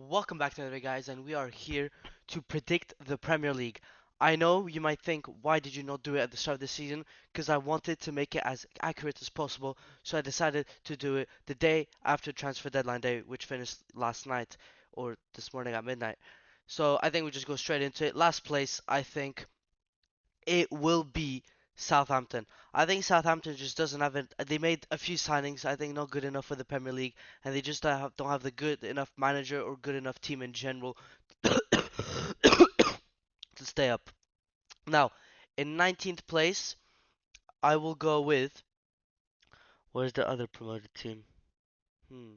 welcome back to another guys, and we are here to predict the Premier League. I know you might think, why did you not do it at the start of the season? Because I wanted to make it as accurate as possible, so I decided to do it the day after transfer deadline day, which finished last night or this morning at midnight. So I think we just go straight into it. Last place, I think it will be Southampton. I think Southampton just doesn't have it. They made a few signings, I think not good enough for the Premier League, and they just don't have the good enough manager or good enough team in general to stay up. Now, in 19th place, I will go with. Where's the other promoted team? Hmm.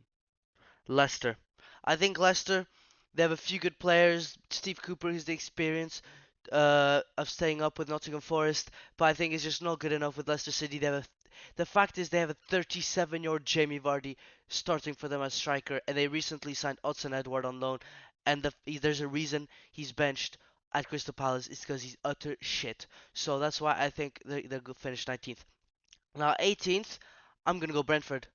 Leicester. I think Leicester, they have a few good players. Steve Cooper has the experience of staying up with Nottingham Forest, but I think it's just not good enough with Leicester City. The fact is they have a 37-year-old Jamie Vardy starting for them as striker, and they recently signed Odsonne Edouard on loan, and there's a reason he's benched at Crystal Palace. It's because he's utter shit. So that's why I think they'll go finish 19th. Now 18th, I'm gonna go Brentford.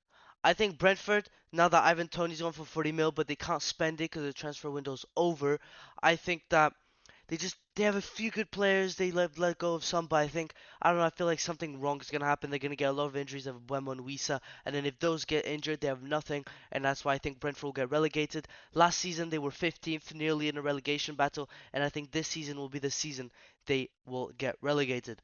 I think Brentford, now that Ivan Toney's gone for 40 mil, but they can't spend it because the transfer window's over. I think that they have a few good players. They let go of some, but I don't know. I feel like something wrong is gonna happen. They're gonna get a lot of injuries of Mbeumo and Wissa, and then if those get injured, they have nothing, and that's why I think Brentford will get relegated. Last season they were 15th, nearly in a relegation battle, and I think this season will be the season they will get relegated.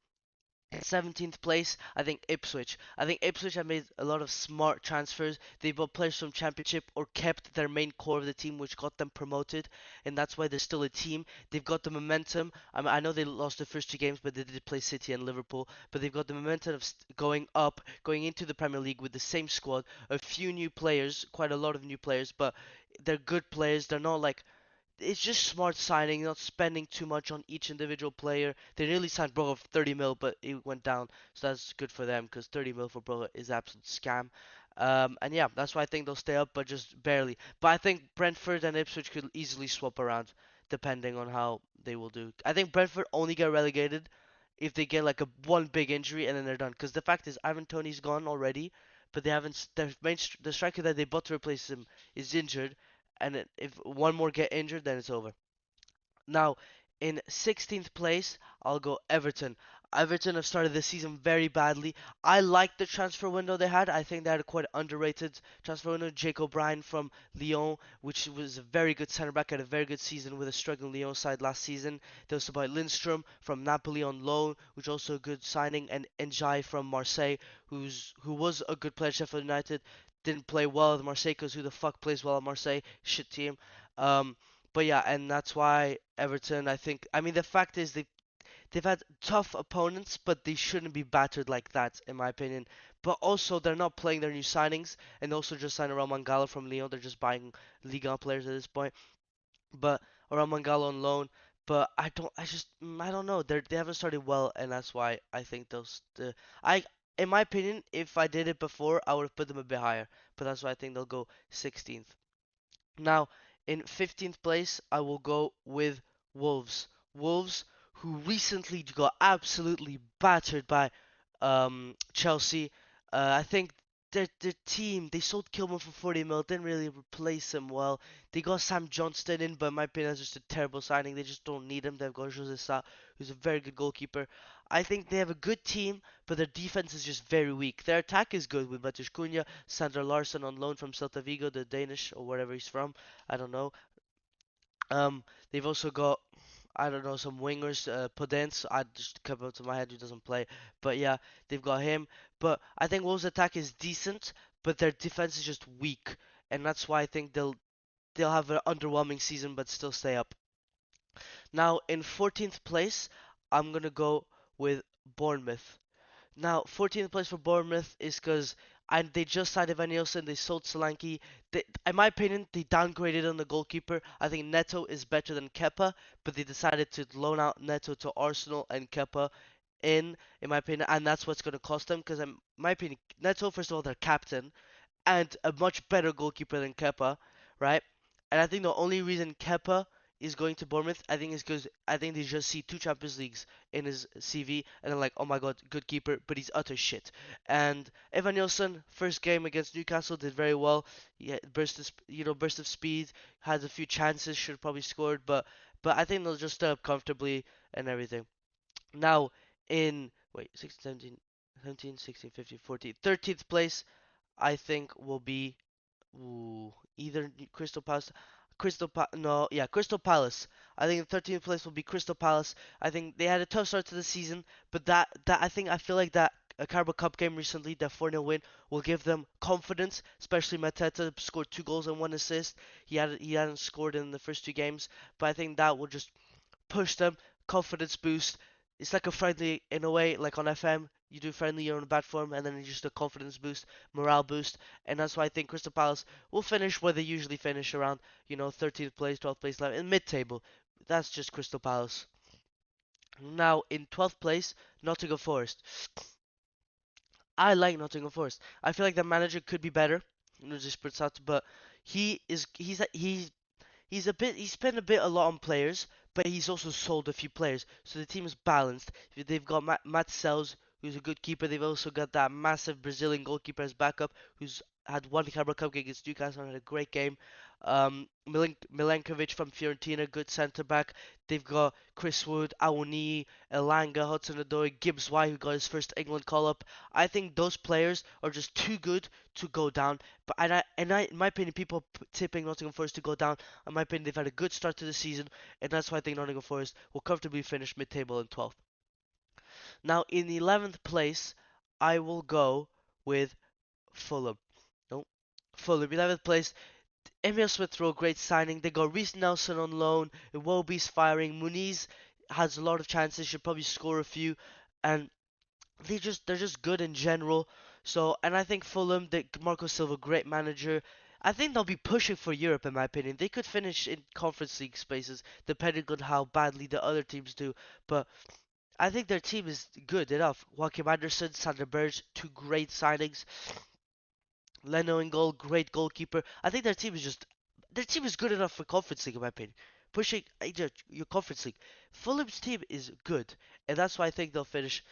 In 17th place, I think Ipswich. I think Ipswich have made a lot of smart transfers. They've got players from Championship or kept their main core of the team, which got them promoted, and that's why they're still a team. They've got the momentum. I know they lost the first two games, but they did play City and Liverpool. But they've got the momentum of going up, going into the Premier League with the same squad, a few new players, quite a lot of new players, but they're good players. They're not like it's just smart signing, not spending too much on each individual player. They nearly signed Broga for 30 mil, but it went down, so that's good for them because 30 mil for Broga is absolute scam. And yeah, that's why I think they'll stay up, but just barely. But I think Brentford and Ipswich could easily swap around depending on how they will do. I think Brentford only get relegated if they get like a one big injury and then they're done. Because the fact is, Ivan Toney's gone already, but they haven't. The striker that they bought to replace him is injured, and if one more get injured, then it's over. Now, in 16th place, I'll go Everton. Everton have started the season very badly. I like the transfer window they had. I think they had a quite underrated transfer window. Jake O'Brien from Lyon, which was a very good centre back, had a very good season with a struggling Lyon side last season. There was about Lindstrom from Napoli on loan, which also a good signing, and Njai from Marseille, who was a good player at Sheffield United. Didn't play well at Marseille because who the fuck plays well at Marseille? Shit team. Um, but yeah, and that's why Everton, I mean, the fact is they've had tough opponents, but they shouldn't be battered like that, in my opinion. But also, they're not playing their new signings, and also just signed Raul Mangala from Lyon. They're just buying Ligue 1 players at this point. But Raul Mangala on loan. But I don't know. They haven't started well, and that's why I think I, in my opinion, if I did it before, I would have put them a bit higher. But that's why I think they'll go 16th. Now, in 15th place, I will go with Wolves. Wolves, who recently got absolutely battered by Chelsea. I think their team, they sold Kilman for 40 mil, didn't really replace him well. They got Sam Johnston in, but in my opinion, that's just a terrible signing. They just don't need him. They've got Jose Sa, who's a very good goalkeeper. I think they have a good team, but their defense is just very weak. Their attack is good with Matheus Cunha, Sandra Larsson on loan from Celta Vigo, the Danish or wherever he's from. I don't know. They've also got I don't know some wingers. Podence, I just come up to my head who doesn't play, but yeah, they've got him. But I think Wolves' attack is decent, but their defense is just weak, and that's why I think they'll have an underwhelming season, but still stay up. Now in 14th place, I'm gonna go with Bournemouth. Now, 14th place for Bournemouth is because they just signed Evan Nielsen, they sold Solanke. In my opinion, they downgraded on the goalkeeper. I think Neto is better than Kepa, but they decided to loan out Neto to Arsenal and Kepa in my opinion, and that's what's going to cost them. Because in my opinion, Neto, first of all, their captain, and a much better goalkeeper than Kepa, right? And I think the only reason Kepa is going to Bournemouth, I think it's because I think they just see two Champions Leagues in his CV and they're like, oh my god, good keeper, but he's utter shit. And Evan Nilsson, first game against Newcastle, did very well. He had burst of speed, had a few chances, should have probably scored, but I think they'll just stay up comfortably and everything. Now in wait 16, 17, 17, 16, 15, 14, 13th place, I think will be either Crystal Palace, no, yeah, Crystal Palace. I think the 13th place will be Crystal Palace. I think they had a tough start to the season, but I feel like that a Carabao Cup game recently, that 4-0 win, will give them confidence. Especially Mateta scored 2 goals and 1 assist. He hadn't scored in the first 2 games, but I think that will just push them, confidence boost. It's like a friendly in a way, like on FM. You do friendly, you're on a bad form, and then it's just a confidence boost, morale boost, and that's why I think Crystal Palace will finish where they usually finish around, 13th place, 12th place, in mid-table. That's just Crystal Palace. Now in 12th place, Nottingham Forest. I like Nottingham Forest. I feel like the manager could be better, just out, but he's spent a lot on players, but he's also sold a few players. So the team is balanced. They've got Matt Sells, who's a good keeper. They've also got that massive Brazilian goalkeeper as backup, who's had one Carabao Cup game against Newcastle and had a great game. Milenkovic from Fiorentina, good centre back. They've got Chris Wood, Awoniyi, Elanga, Hudson-Odoi, Gibbs White, who got his first England call-up. I think those players are just too good to go down. But in my opinion, people tipping Nottingham Forest to go down. In my opinion, they've had a good start to the season, and that's why I think Nottingham Forest will comfortably finish mid-table in 12th. Now, in the 11th place, I will go with Fulham. No, Fulham, 11th place. Emil Smith Rowe, great signing. They got Reece Nelson on loan. Iwobi's firing. Muniz has a lot of chances. Should probably score a few, and they're just good in general. So, and I think Fulham, Marco Silva, great manager. I think they'll be pushing for Europe, in my opinion. They could finish in Conference League spaces, depending on how badly the other teams do. But I think their team is good enough. Joachim Anderson, Sander Berge, two great signings. Leno in goal, great goalkeeper. I think their team is good enough for Conference League, in my opinion. Pushing your Conference League. Fulham's team is good, and that's why I think they'll finish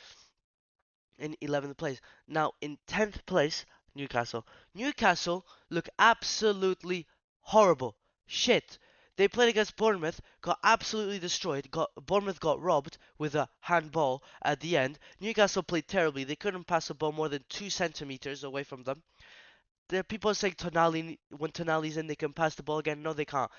in 11th place. Now, in 10th place, Newcastle. Newcastle look absolutely horrible. Shit. They played against Bournemouth, got absolutely destroyed. Bournemouth got robbed with a handball at the end. Newcastle played terribly. They couldn't pass the ball more than 2 centimeters away from them. There are people saying Tonali, when Tonali's in, they can pass the ball again. No, they can't.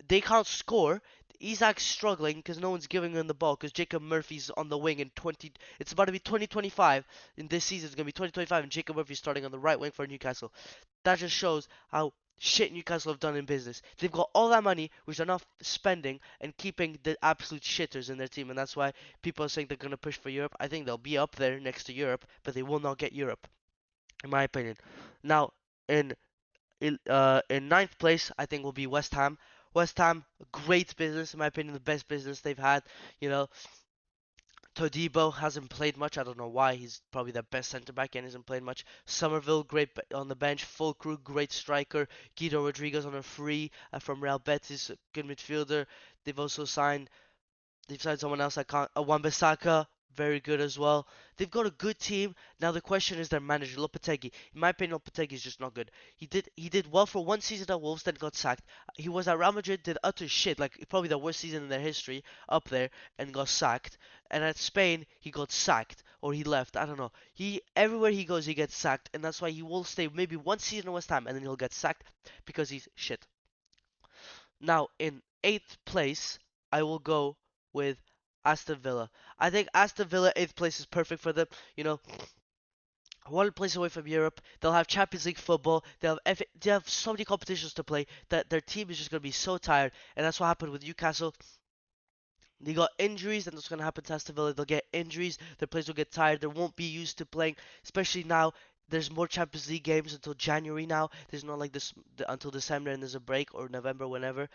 They can't score. Isak's struggling because no one's giving him the ball because Jacob Murphy's on the wing in 20. It's about to be 2025. In this season, it's gonna be 2025, and Jacob Murphy's starting on the right wing for Newcastle. That just shows how shit Newcastle have done in business. They've got all that money, which they're not spending, and keeping the absolute shitters in their team, and that's why people are saying they're gonna push for Europe. I think they'll be up there next to Europe, but they will not get Europe, in my opinion. Now, in in ninth place, I think will be West Ham. West Ham, great business in my opinion, the best business they've had. You know, Todibo hasn't played much. I don't know why. He's probably the best centre back and hasn't played much. Somerville, great on the bench. Fulkrug, great striker. Guido Rodriguez on a free from Real Betis, good midfielder. They've also signed They've signed someone else I can't. Wan-Bissaka, very good as well. They've got a good team. Now the question is their manager, Lopetegui. In my opinion, Lopetegui is just not good. He did well for one season at Wolves, then got sacked. He was at Real Madrid, did utter shit, like probably the worst season in their history, up there, and got sacked. And at Spain, he got sacked or he left. I don't know. He everywhere he goes, he gets sacked, and that's why he will stay maybe one season in West Ham, and then he'll get sacked because he's shit. Now, in eighth place, I will go with Aston Villa. I think Aston Villa eighth place is perfect for them. You know, one place away from Europe, they'll have Champions League football. They have so many competitions to play that their team is just gonna be so tired, and that's what happened with Newcastle. They got injuries, and that's gonna happen to Aston Villa. They'll get injuries. Their players will get tired. They won't be used to playing, especially now. There's more Champions League games until January now. There's not like this until December, and there's a break or November, whenever.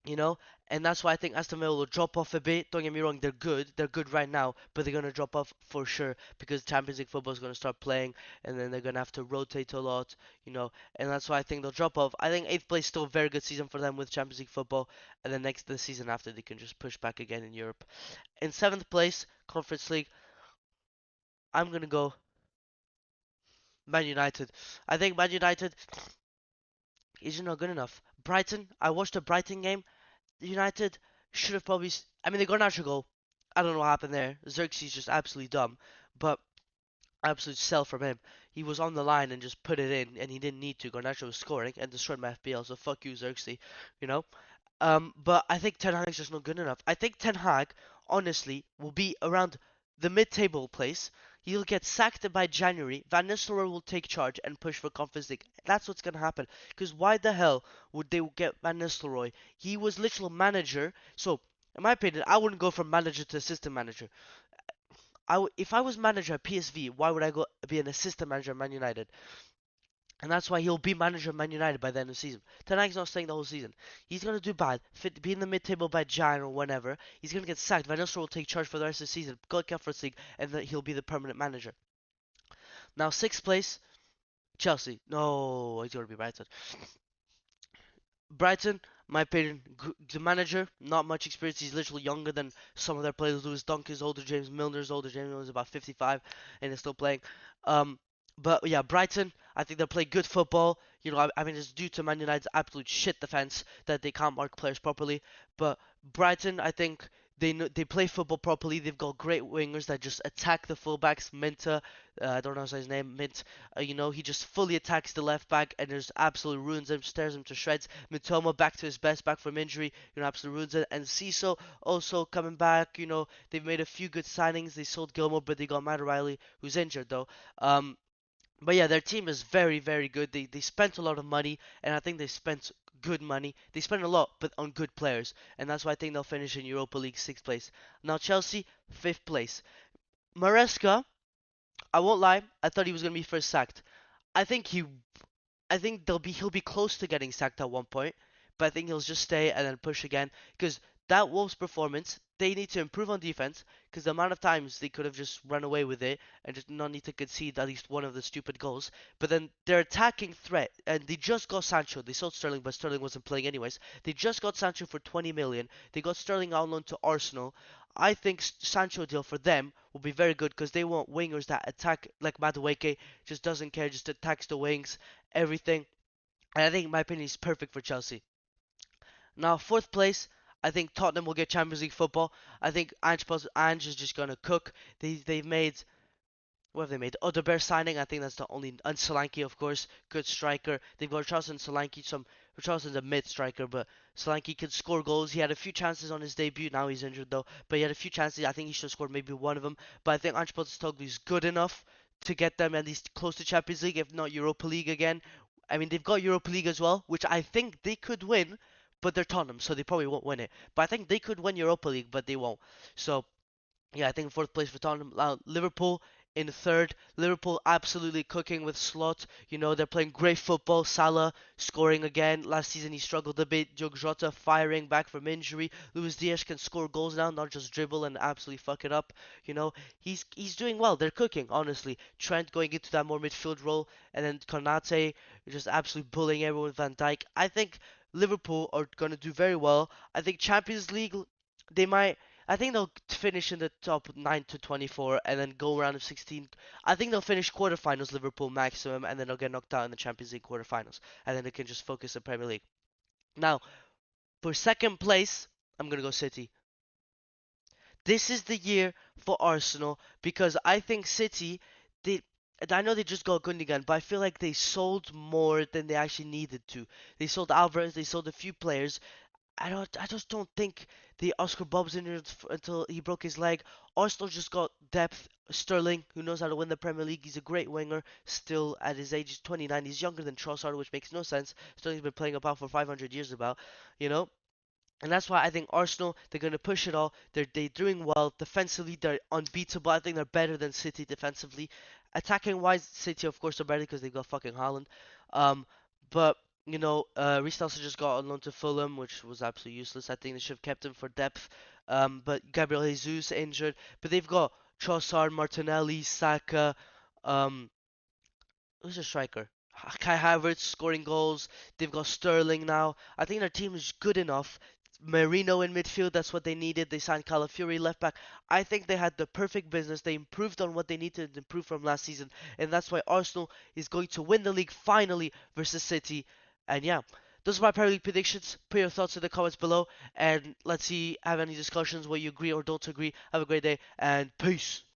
you know, and that's why I think Aston Villa will drop off a bit. Don't get me wrong, they're good right now, but they're gonna drop off for sure because Champions League football is gonna start playing, and then they're gonna have to rotate a lot, you know, and that's why I think they'll drop off. I think eighth place still a very good season for them with Champions League football, and then next the season after they can just push back again in Europe. In seventh place, Conference League, I'm gonna go Man United. I think Man United is just not good enough. Brighton, I watched the Brighton game. United should have probably. I mean, they got an extra goal. I don't know what happened there. Xerxes just absolutely dumb, but absolute sell from him. He was on the line and just put it in, and he didn't need to. Garnacho was scoring and destroyed my FPL, so fuck you, Xerxes. You know. But I think Ten Hag's just not good enough. I think Ten Hag, honestly, will be around the mid-table place. He'll get sacked by January. Van Nistelrooy will take charge and push for Conference League. That's what's gonna happen. Because why the hell would they get Van Nistelrooy? He was literal manager. So, in my opinion, I wouldn't go from manager to assistant manager. If I was manager at PSV, why would I go be an assistant manager at Man United? And that's why he'll be manager of Man United by the end of the season. Ten Hag's not staying the whole season. He's gonna do bad, be in the mid-table by Jan or whenever. He's gonna get sacked. Van Nistelrooy will take charge for the rest of the season, go to Conference League, and then he'll be the permanent manager. Now sixth place, Chelsea. No, he's gonna be Brighton. Brighton, my opinion, the manager, not much experience. He's literally younger than some of their players. Lewis Dunk is older, James Milner's older. James Milner's about 55 and is still playing. Um, but yeah, Brighton, I think they'll play good football. You know, I mean, it's due to Man United's absolute shit defense that they can't mark players properly. But Brighton, I think they play football properly. They've got great wingers that just attack the fullbacks. Minta, I don't know his name, Mint. You know, he just fully attacks the left back and just absolutely ruins him, tears him to shreds. Mitoma back to his best, back from injury, you know, absolutely ruins it. And Ciso also coming back. You know, they've made a few good signings. They sold Gilmore, but they got Matt Riley, who's injured though. But yeah, their team is very, very good. They spent a lot of money, and I think they spent good money. They spent a lot, but on good players, and that's why I think they'll finish in Europa League sixth place. Now Chelsea, fifth place. Maresca, I won't lie, I thought he was gonna be first sacked. I think he I think he'll be close to getting sacked at one point, but I think he'll just stay and then push again because that Wolves performance, they need to improve on defense because the amount of times they could have just run away with it and just not need to concede at least one of the stupid goals. But then their attacking threat, and they just got Sancho. They sold Sterling, but Sterling wasn't playing anyways. They just got Sancho for 20 million. They got Sterling on loan to Arsenal. I think Sancho deal for them will be very good because they want wingers that attack like Madueke, just doesn't care, just attacks the wings, everything. And I think, in my opinion, he's perfect for Chelsea. Now, fourth place, I think Tottenham will get Champions League football. I think Ange is just gonna cook. They've made what have they made? Odegaard signing. I think that's the only. And Solanke, of course, good striker. They've got Charleston Solanke. Charleston's a mid striker, but Solanke can score goals. He had a few chances on his debut. Now he's injured though, but he had a few chances. I think he should have scored maybe one of them. But I think Ange Postecoglou is good enough to get them at least close to Champions League, if not Europa League again. I mean, they've got Europa League as well, which I think they could win, but they're Tottenham, so they probably won't win it. But I think they could win Europa League, but they won't. So yeah, I think fourth place for Tottenham. Liverpool in third. Liverpool absolutely cooking with Slot. You know, they're playing great football. Salah scoring again. Last season he struggled a bit. Diogo Jota firing back from injury. Luis Diaz can score goals now, not just dribble and absolutely fuck it up. You know, he's doing well. They're cooking, honestly. Trent going into that more midfield role, and then Konate just absolutely bullying everyone with Van Dijk. I think Liverpool are gonna do very well. I think Champions League they might I think they'll finish in the top 9 to 24 and then go around of 16. I think they'll finish quarterfinals Liverpool maximum and then they'll get knocked out in the Champions League quarterfinals and then they can just focus on Premier League. Now, for second place, I'm going to go City. This is the year for Arsenal because I think City they I know they just got Gundogan, but I feel like they sold more than they actually needed to. They sold Alvarez, they sold a few players, I just don't think the Oscar Bob's injured until he broke his leg. Arsenal just got depth. Sterling, who knows how to win the Premier League, he's a great winger. Still at his age, he's 29. He's younger than Trossard, which makes no sense. Sterling's been playing about for 500 years about, you know. And that's why I think Arsenal they're gonna push it all. They're doing well defensively. They're unbeatable. I think they're better than City defensively. Attacking wise, City of course are better because they got fucking Haaland. Um, but Reece Nelson just got on loan to Fulham, which was absolutely useless. I think they should have kept him for depth. But Gabriel Jesus injured. But they've got Trossard, Martinelli, Saka, um, who's a striker? Kai Havertz scoring goals. They've got Sterling now. I think their team is good enough. Marino in midfield, that's what they needed. They signed Calafiori left back. I think they had the perfect business. They improved on what they needed to improve from last season, and that's why Arsenal is going to win the league finally versus City. And yeah, those are my Premier League predictions. Put your thoughts in the comments below, and let's see have any discussions where you agree or don't agree. Have a great day, and peace.